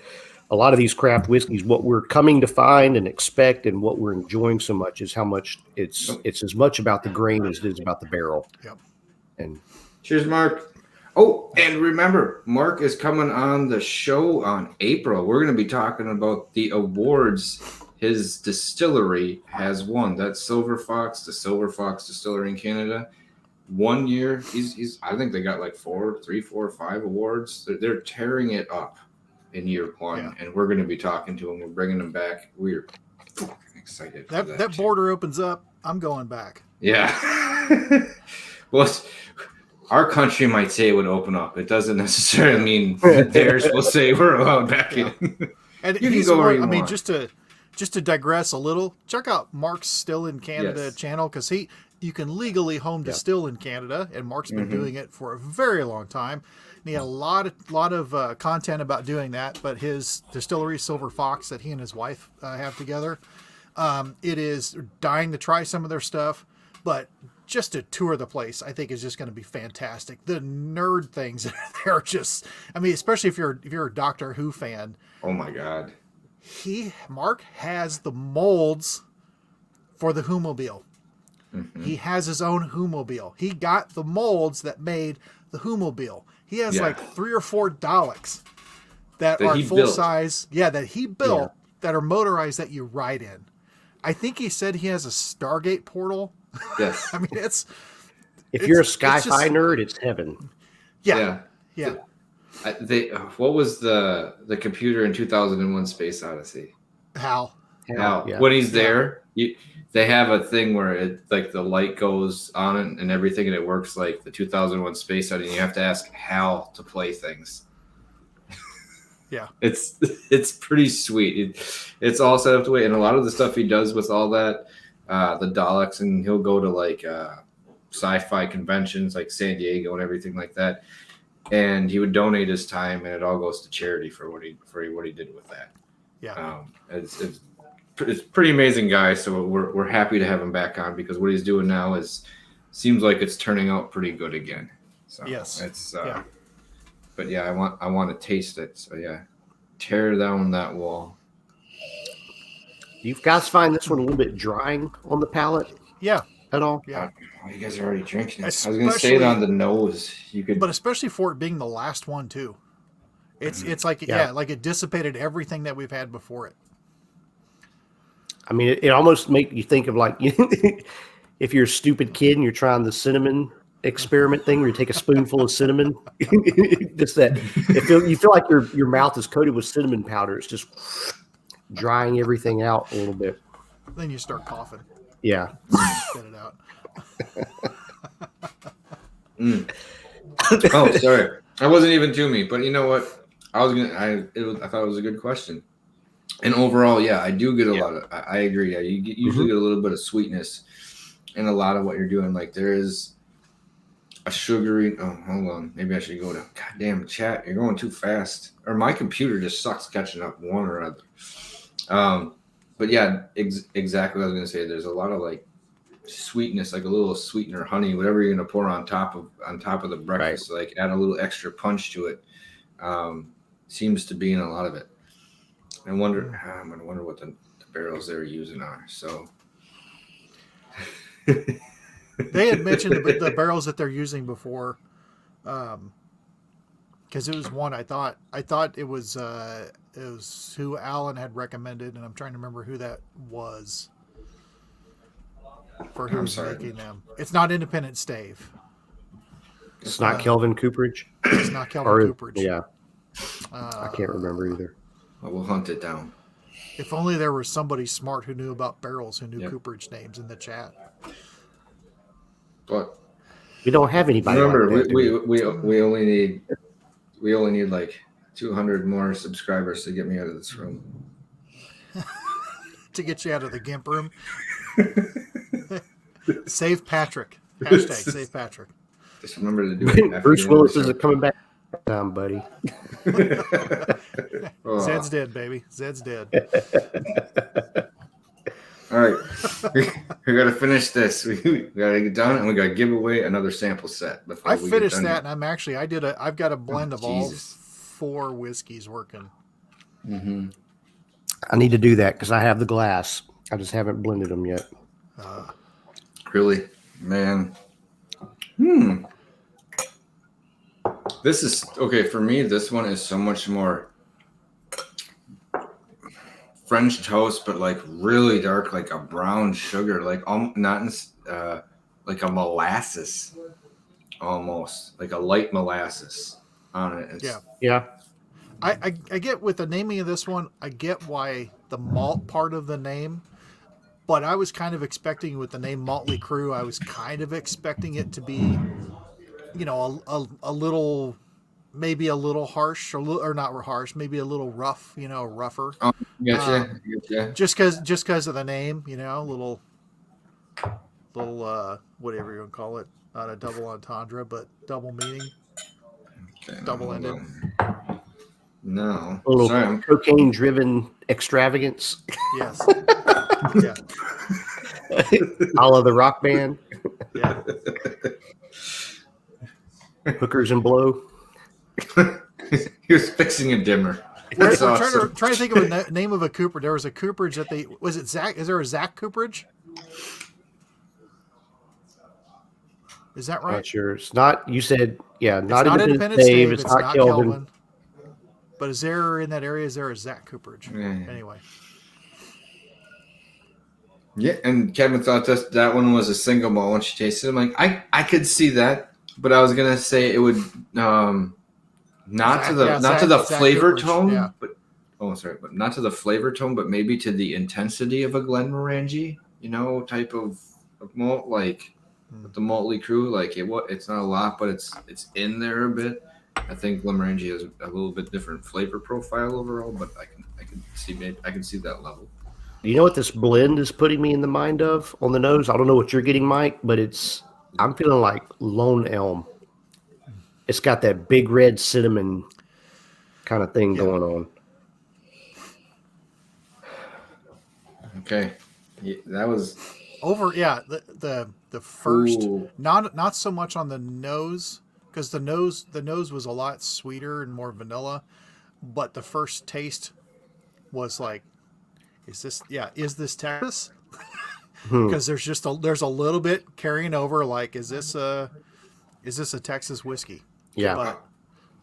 a lot of these craft whiskeys, what we're coming to find and expect and what we're enjoying so much is how much it's as much about the grain as it is about the barrel. Yep. And cheers, Mark. Oh, and remember, Mark is coming on the show on April. We're going to be talking about the awards his distillery has won. That's Silver Fox, the Silver Fox Distillery in Canada. 1 year, he's I think they got like 4, 5 awards. They're tearing it up in year one, and we're going to be talking to him. We're bringing him back. We're excited. That border opens up. I'm going back. Yeah. Well, our country might say it would open up. It doesn't necessarily mean that theirs will say we're allowed back in. And you can go where you want. I mean, just to digress a little, check out Mark's Still in Canada channel, because you can legally home distill in Canada, and Mark's been doing it for a very long time. And he had a lot of content about doing that, but his distillery, Silver Fox, that he and his wife have together, it is dying to try some of their stuff. but just to tour the place, I think is just going to be fantastic. The nerd things that are there are just, I mean, especially if you're a Doctor Who fan. Oh my God. Mark has the molds for the Whomobile. Mm-hmm. He has his own Whomobile. He got the molds that made the Whomobile. He has like 3 or 4 Daleks that are full size. Yeah, that he built that are motorized that you ride in. I think he said he has a Stargate portal. Yes. I mean, if you're a sci-fi nerd, it's heaven. Yeah. What was the computer in 2001 Space Odyssey? Hal. Yeah. When he's there, they have a thing where it like the light goes on and everything, and it works like the 2001 Space Odyssey. And you have to ask Hal to play things. Yeah, it's pretty sweet. It's all set up the way, and a lot of the stuff he does with all that, the Daleks, and he'll go to like sci-fi conventions like San Diego and everything like that. And he would donate his time, and it all goes to charity for what he did with that. Yeah, it's pretty amazing guy. So we're happy to have him back on because what he's doing now seems like it's turning out pretty good again. So yes, it's But yeah, I want to taste it. So yeah, tear down that wall. You guys find this one a little bit drying on the palate? Yeah. At all? Yeah. Oh, you guys are already drinking it. I was going to say it on the nose. You could, but especially for it being the last one too. It's like like it dissipated everything that we've had before it. I mean, it almost makes you think of like if you're a stupid kid and you're trying the cinnamon experiment thing where you take a spoonful of cinnamon. Just that you feel like your mouth is coated with cinnamon powder. It's just drying everything out a little bit. Then you start coughing. Yeah. Get it out. Oh, sorry. That wasn't even to me, but you know what? I thought it was a good question. And overall, yeah, I do get a lot of. I agree. Yeah, you usually get a little bit of sweetness in a lot of what you're doing. Like there is a sugary. Oh, hold on. Maybe I should go to. Goddamn chat. You're going too fast. Or my computer just sucks catching up one or other. But yeah, exactly what I was gonna say. There's a lot of like sweetness, like a little sweetener, honey, whatever you're gonna pour on top of the breakfast. Right. Like add a little extra punch to it. Seems to be in a lot of it. I'm gonna wonder what the barrels they're using are. So they had mentioned the barrels that they're using before, because it was one I thought it was who Alan had recommended, and I'm trying to remember who that was for who's making them. It's not Independent Stave. It's not Kelvin Cooperage. It's not Kelvin Cooperage. Yeah, I can't remember either. Well, we'll hunt it down. If only there was somebody smart who knew about barrels, who knew Cooperage names in the chat. But we don't have anybody. Remember, like that, we only need like 200 more subscribers to get me out of this room. To get you out of the GIMP room. Save Patrick. Hashtag save Patrick. Just remember to do it. Bruce Willis isn't coming back down, buddy. Zed's dead, baby. Zed's dead. All right. We got to finish this. We got to get done, and we got to give away another sample set. I finished that, and I've got a blend of all 4 whiskeys working. Mm-hmm. I need to do that because I have the glass. I just haven't blended them yet. Really? Man. This is okay for me. This one is so much more French toast, but like really dark, like a brown sugar, like not like a molasses, almost like a light molasses on it. Yeah. I get with the naming of this one. I get why the malt part of the name, but I was kind of expecting with the name Motley Crue, I was kind of expecting it to be, a little, maybe a little harsh or not harsh, maybe a little rough, rougher. Oh, gotcha. Just because of the name, little whatever you want to call it, not a double entendre, but double meaning, okay, double-ended. No, a little cocaine-driven extravagance. Yes. Yeah. All of the rock band. Yeah. Hookers and blow. He was fixing a dimmer. We're That's awesome. trying to think of a name of a cooper. There was a cooperage that was it Zach? Is there a Zach cooperage? Is that right? Not sure. It's not. You said It's not Independence Dave. It's not Kelvin. But is there in that area? Is there a Zach cooperage? Yeah. Anyway. Yeah, and Kevin thought that one was a single malt when she tasted it. I'm like, I could see that, but I was gonna say it would not to the flavor Cooperage, tone, but not to the flavor tone, but maybe to the intensity of a Glenmorangie, type of malt, like with the Maltey Crue. Like it's not a lot, but it's in there a bit. I think Glenmorangie has a little bit different flavor profile overall, but I can see that level. You know what this blend is putting me in the mind of on the nose? I don't know what you're getting, Mike, but I'm feeling like Lone Elm. It's got that big red cinnamon kind of thing going on. Okay. Yeah, that was over. Yeah. The first, Ooh. not so much on the nose, because the nose was a lot sweeter and more vanilla, but the first taste was like, is this Texas? Because there's a little bit carrying over. Like, is this a Texas whiskey? Yeah,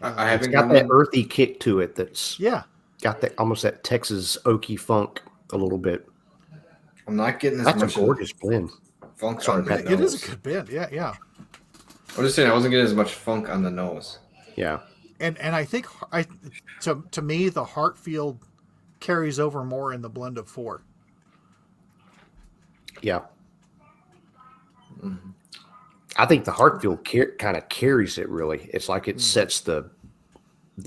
I it's haven't got that earthy kick to it. That's got that almost that Texas oaky funk a little bit. I'm not getting as That's much a gorgeous blend. funk on the nose. It is a good blend. Yeah. I'm just saying I wasn't getting as much funk on the nose. Yeah, and I think to me the Hartfield carries over more in the blend of 4. Yeah. Mm-hmm. I think the Hartfield kind of carries it, really. It's like it sets the I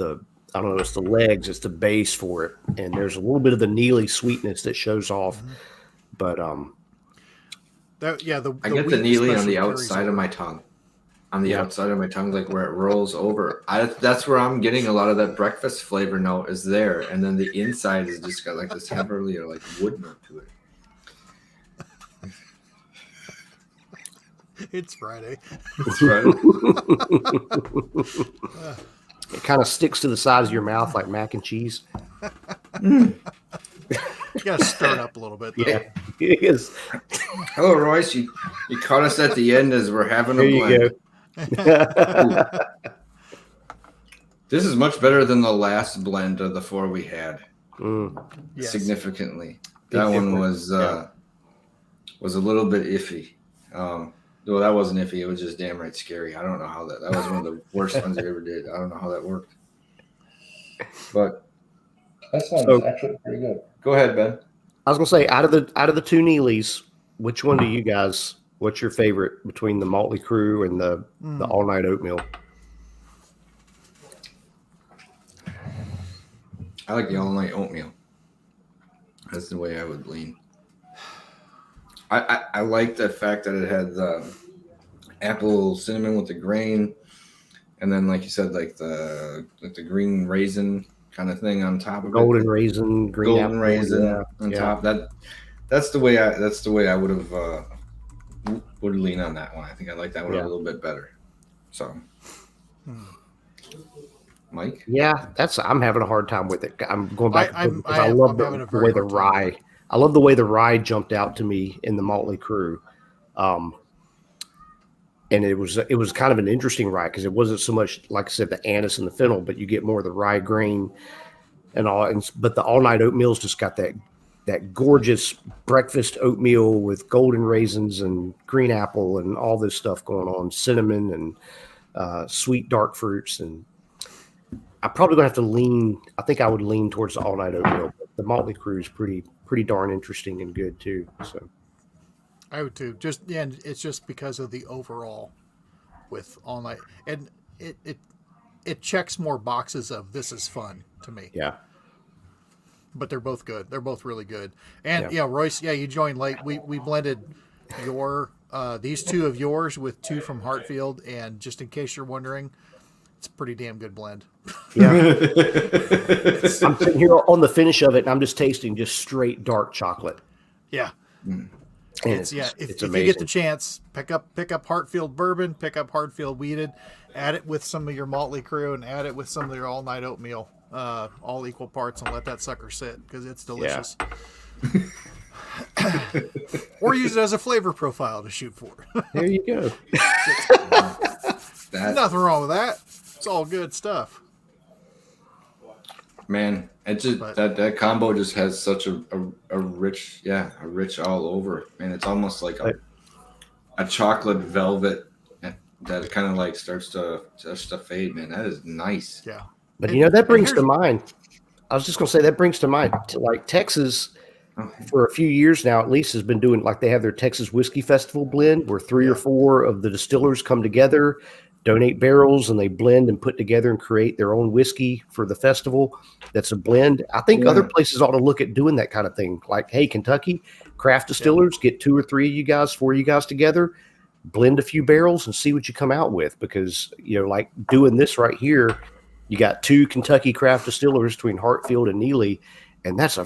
don't know, it's the legs, it's the base for it. And there's a little bit of the Neeley sweetness that shows off. But I get the Neeley on the outside of my tongue. On the outside of my tongue, like where it rolls over. That's where I'm getting a lot of that breakfast flavor note is there. And then the inside has just got like this heavily like wood note to it. It's Friday. That's right. it kind of sticks to the sides of your mouth like mac and cheese. You gotta stir it up a little bit, though. Yeah, it is. Hello, Royce. You caught us at the end as we're having a There you blend. go. This is much better than the last blend of the 4 we had. Yes. Significantly. That one was a little bit iffy. Well, that wasn't iffy. It was just damn right scary. I don't know how that was one of the worst ones I ever did. I don't know how that worked. But that sounds actually pretty good. Go ahead, Ben. I was gonna say out of the 2 Neelys, which one do you guys? What's your favorite between the Maltey Crue and the All Night Oatmeal? I like the All Night Oatmeal. That's the way I would lean. I like the fact that it had the apple cinnamon with the grain, and then like you said, like the green raisin kind of thing on top of Golden it. raisin, green Golden apple, raisin on top. That's the way I would have would lean on that one. I think I like that one a little bit better. So, Mike, I'm having a hard time with it. I'm going back. I love the way the rye. I love the way the rye jumped out to me in the Maltey Crue. And it was kind of an interesting rye because it wasn't so much, like I said, the anise and the fennel, but you get more of the rye grain and all. But the All Night Oatmeal's just got that gorgeous breakfast oatmeal with golden raisins and green apple and all this stuff going on, cinnamon and sweet dark fruits. And I'm probably going to have to lean. I think I would lean towards the All Night Oatmeal. But the Maltey Crue is pretty darn interesting and good too. So I would too. And it's just because of the overall with All Night, and it checks more boxes of this is fun to me. Yeah. But they're both good. They're both really good. And Royce, you joined late. We blended these 2 of yours with 2 from Hartfield, and just in case you're wondering, it's a pretty damn good blend. Yeah. I'm sitting here on the finish of it, and I'm just tasting just straight dark chocolate. Yeah. And if amazing. you get the chance, pick up Hartfield bourbon, pick up Hartfield weeded, add it with some of your Maltey Crue, and add it with some of your all night oatmeal, all equal parts, and let that sucker sit because it's delicious. Or use it as a flavor profile to shoot for. There you go. That, Nothing wrong with that. It's all good stuff. man, it just that combo just has such a rich, a rich all over. Man, it's almost like a chocolate velvet that kind of like starts to fade. Man, that is nice. Yeah. But that brings to mind. I was just gonna say that brings to mind like Texas. For a few years now, at least, has been doing like they have their Texas Whiskey Festival blend, where 3 or 4 of the distillers come together, donate barrels, and they blend and put together and create their own whiskey for the festival. That's a blend. I think other places ought to look at doing that kind of thing. Like, hey, Kentucky craft distillers, get 2 or 3 of you guys, 4 of you guys together, blend a few barrels, and see what you come out with. Because like doing this right here, you got 2 Kentucky craft distillers between Hartfield and Neeley, and that's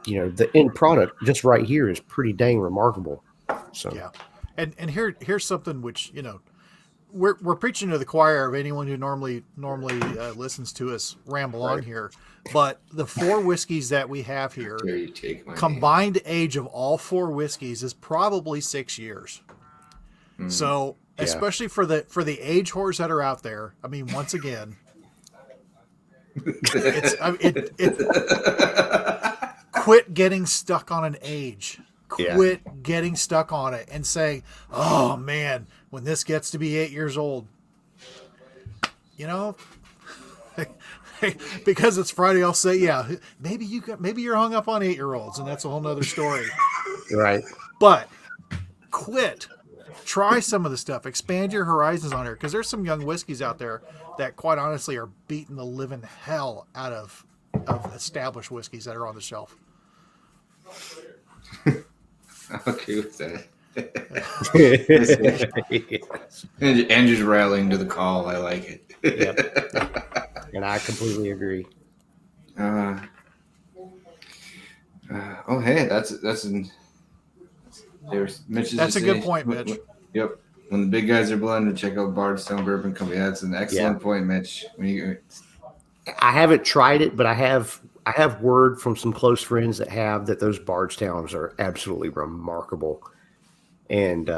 the end product just right here is pretty dang remarkable. So yeah, and here's something which we're preaching to the choir of anyone who normally listens to us ramble on here, but the 4 whiskeys that we have here, combined age of all 4 whiskeys is probably 6 years. So especially for the age whores that are out there, I mean, once again, quit getting stuck on an age. Quit getting stuck on it and saying, "Oh man, when this gets to be 8 years old, because it's Friday, I'll say, yeah, maybe you're hung up on 8-year-olds, and that's a whole nother story." Right. But quit. Try some of the stuff. Expand your horizons on here, because there's some young whiskeys out there that, quite honestly, are beating the living hell out of established whiskeys that are on the shelf. Okay with that. Andrew's rallying to the call. I like it. Yep. And I completely agree. Hey, that's a good point, Mitch. Yep. When the big guys are blended, check out Bardstown Bourbon Company. That's an excellent point, Mitch. I haven't tried it, but I have word from some close friends that those Bardstowns are absolutely remarkable. And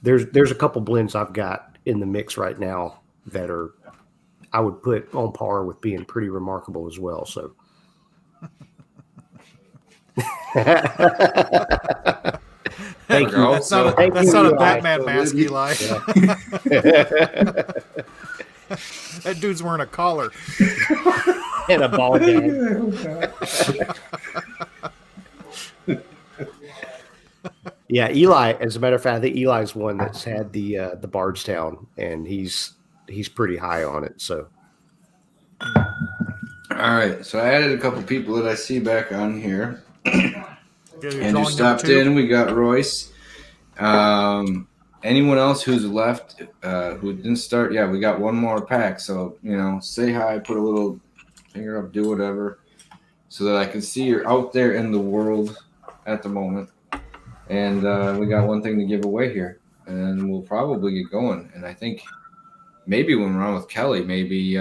there's a couple blends I've got in the mix right now that I would put on par with being pretty remarkable as well. So thank you. That's not a Batman mask, Eli. That dude's wearing a collar and a ball gag. Yeah, Eli. As a matter of fact, I think Eli's one that's had the Bardstown, and he's pretty high on it. So, all right. So I added a couple people that I see back on here. Andrew stopped in. We got Royce. Anyone else who's left who didn't start? Yeah, we got one more pack. So, say hi, put a little finger up, do whatever, so that I can see you're out there in the world at the moment. And we got one thing to give away here, and we'll probably get going. And I think maybe when we're on with Kelley, maybe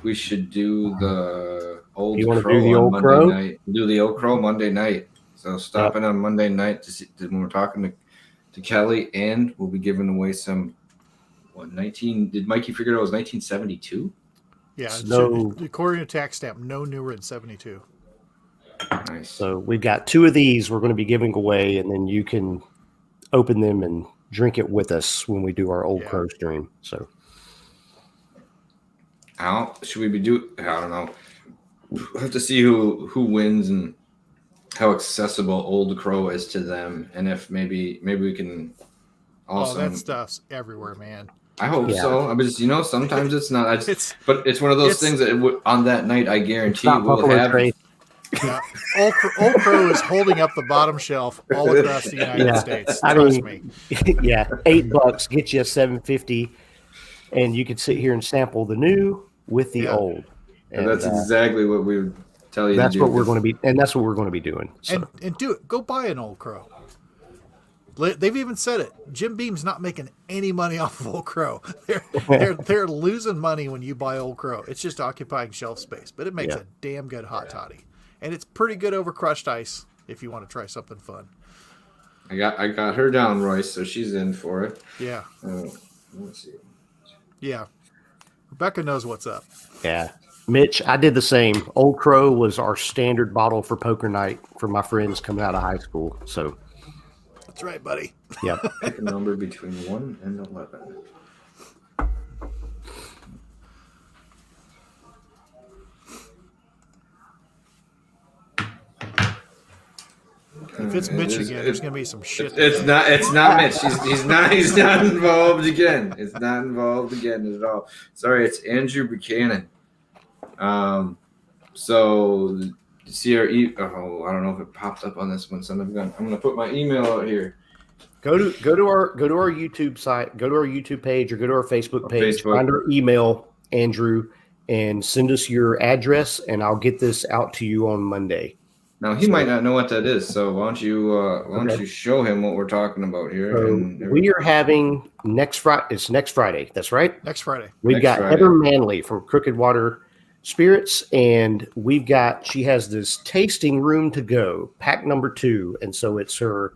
we should do the Old Crow on Monday night. Do the Old Crow Monday night. So stop in on Monday night to see when we're talking to Kelley, and we'll be giving away some. Did Mikey figure it was 1972? Yeah, no. According to tax stamp, no newer than 72. Nice. So we've got 2 of these we're going to be giving away, and then you can open them and drink it with us when we do our Old Crow stream. So, should we be I don't know. We'll have to see who wins and how accessible Old Crow is to them, and if maybe we can also. Oh, that stuff's everywhere, man. I hope so. I mean, sometimes it's not. But it's one of those things that on that night, I guarantee we'll have. Yeah. Old Crow is holding up the bottom shelf all across the United States. Trust me. Yeah, $8 get you a $7.50, and you can sit here and sample the new with the old. And that's exactly what we would tell you. That's what we're going to be, and that's what we're going to be doing. So. And do it. Go buy an Old Crow. They've even said it. Jim Beam's not making any money off of Old Crow. They're losing money when you buy Old Crow. It's just occupying shelf space, but it makes a damn good hot toddy, and it's pretty good over crushed ice if you want to try something fun. I got her down, Royce, so she's in for it. Yeah. Let's see. Yeah. Rebecca knows what's up. Yeah. Mitch, I did the same. Old Crow was our standard bottle for poker night for my friends coming out of high school. So That's right, buddy. yeah. Pick a number between 1 and 11. If it's Mitch again, there's gonna be some shit. It's not Mitch. He's not involved again. It's not involved again at all. Sorry, it's Andrew Buchanan. So see our I don't know if it popped up on this one, so I'm gonna put my email out here. Go to our YouTube site, go to our YouTube page, or go to our Facebook page. Facebook. Find our email, Andrew, and send us your address, and I'll get this out to you on Monday. Now he might not know what that is, so why don't you show him what we're talking about here? So we are having next Friday. It's next Friday. That's right. Next Friday. We've got Friday. Heather Manley from Crooked Water Spirits, and she has this tasting room to go, pack number 2, and so it's her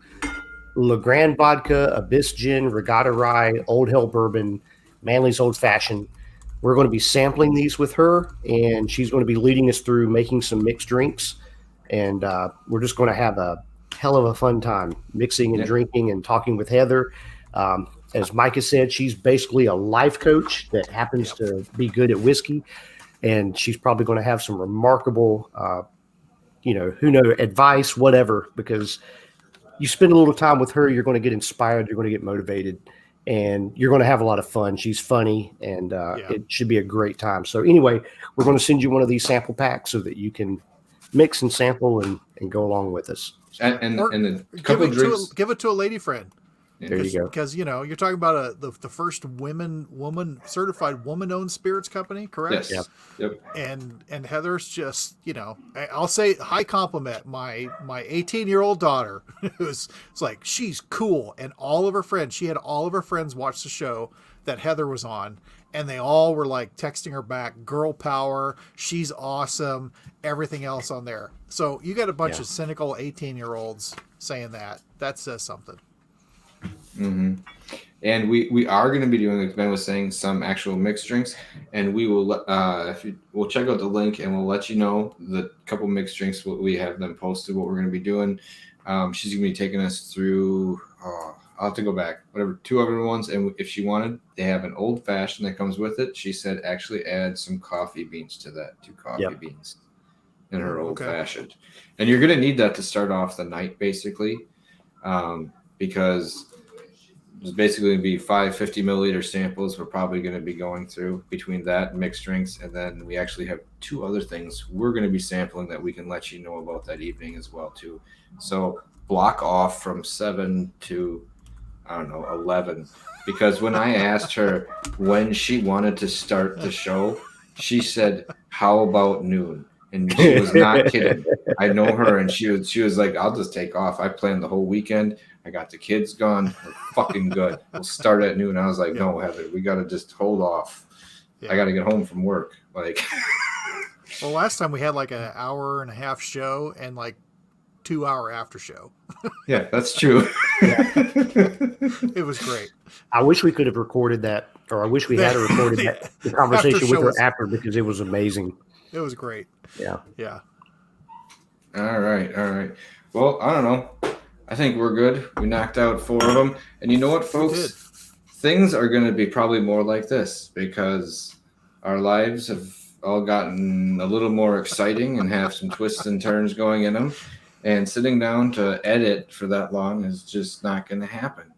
Le Grand Vodka, Abyss Gin, Regatta Rye, Old Hell Bourbon, Manley's Old Fashioned. We're going to be sampling these with her, and she's going to be leading us through making some mixed drinks. And we're just going to have a hell of a fun time mixing and drinking and talking with Heather. As Micah said, she's basically a life coach that happens to be good at whiskey. And she's probably going to have some remarkable, advice, whatever, because you spend a little time with her, you're going to get inspired, you're going to get motivated, and you're going to have a lot of fun. She's funny, and it should be a great time. So anyway, we're going to send you one of these sample packs so that you can mix and sample and go along with us. And a couple drinks. Give it to a lady friend. There you go. Because you're talking about the first woman certified woman-owned spirits company, correct? Yes. Yep. And Heather's just I'll say high compliment. My 18-year-old daughter, it's like she's cool, and all of her friends. She had all of her friends watch the show that Heather was on, and they all were like texting her back, "Girl power, she's awesome." Everything else on there. So you got a bunch of cynical 18-year-olds saying that says something. Mm-hmm. And we are going to be doing, like Ben was saying, some actual mixed drinks, and we will we'll check out the link and we'll let you know the couple mixed drinks. We have them posted, what we're going to be doing. She's going to be taking us through. I'll have to go back. Whatever, 2 other ones, and if she wanted, they have an old fashioned that comes with it. She said actually add some coffee beans to that, 2 coffee beans in her old fashioned, and you're going to need that to start off the night, basically, because there's basically going to be 5 50 milliliter samples. We're probably going to be going through between that and mixed drinks, and then we actually have 2 other things we're going to be sampling that we can let you know about that evening as well too. So block off from 7 to 11, because when I asked her when she wanted to start the show, she said, "How about noon?" And she was not kidding. I know her, and she was like, "I'll just take off. I planned the whole weekend. I got the kids gone. We're fucking good. We'll start at noon." I was like, "No, Heather, we got to just hold off. I got to get home from work." Like, well, last time we had like an hour and a half show and like 2-hour after show. Yeah, that's true. It was great. I wish we could have recorded that, or I wish we had recorded the conversation with her after, because it was amazing. It was great. Yeah. Yeah. All right. Well, I don't know. I think we're good. We knocked out 4 of them. And you know what, folks? Things are going to be probably more like this, because our lives have all gotten a little more exciting and have some twists and turns going in them. And sitting down to edit for that long is just not going to happen.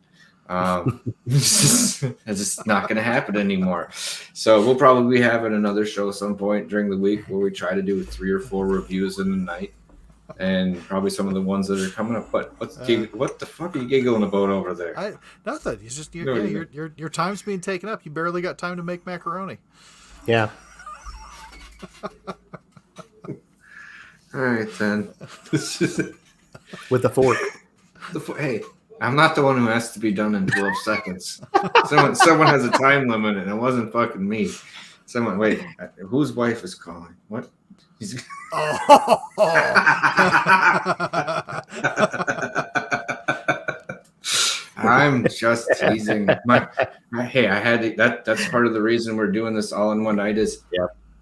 It's just not going to happen anymore. So we'll probably be having another show some point during the week where we try to do 3 or 4 reviews in the night, and probably some of the ones that are coming up. But what the fuck are you giggling about over there? Nothing. It's just your time's being taken up. You barely got time to make macaroni. Yeah. All right then. With the fork. Hey, I'm not the one who has to be done in 12 seconds. Someone has a time limit, and it wasn't fucking me. Someone, wait, whose wife is calling? What? Oh. I'm just teasing. Hey, I had to, that's part of the reason we're doing this all in one night is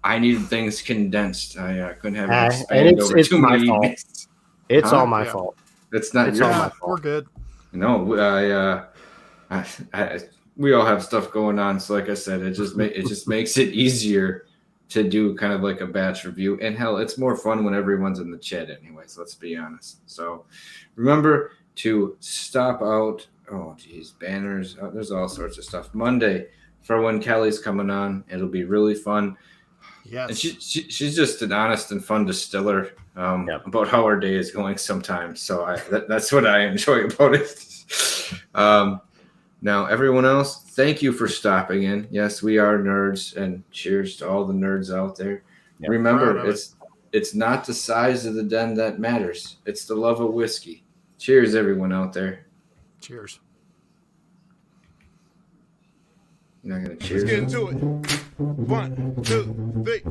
I needed things condensed. I couldn't have it expand over too many evenings. It's all my fault. It's not It's your all fault. my fault. We're good. No, we all have stuff going on. So like I said, it just makes it easier to do kind of like a batch review. And hell, it's more fun when everyone's in the chat anyways, let's be honest. So remember to stop out. Oh, geez, banners. Oh, there's all sorts of stuff. Monday for when Kelley's coming on. It'll be really fun. Yes. And she's just an honest and fun distiller about how our day is going sometimes. So that's what I enjoy about it. Now, everyone else, thank you for stopping in. Yes, we are nerds, and cheers to all the nerds out there. Yep. Remember, it's not the size of the den that matters. It's the love of whiskey. Cheers, everyone out there. Cheers. You're not going to cheers? Let's get into it. 1, 2, 3.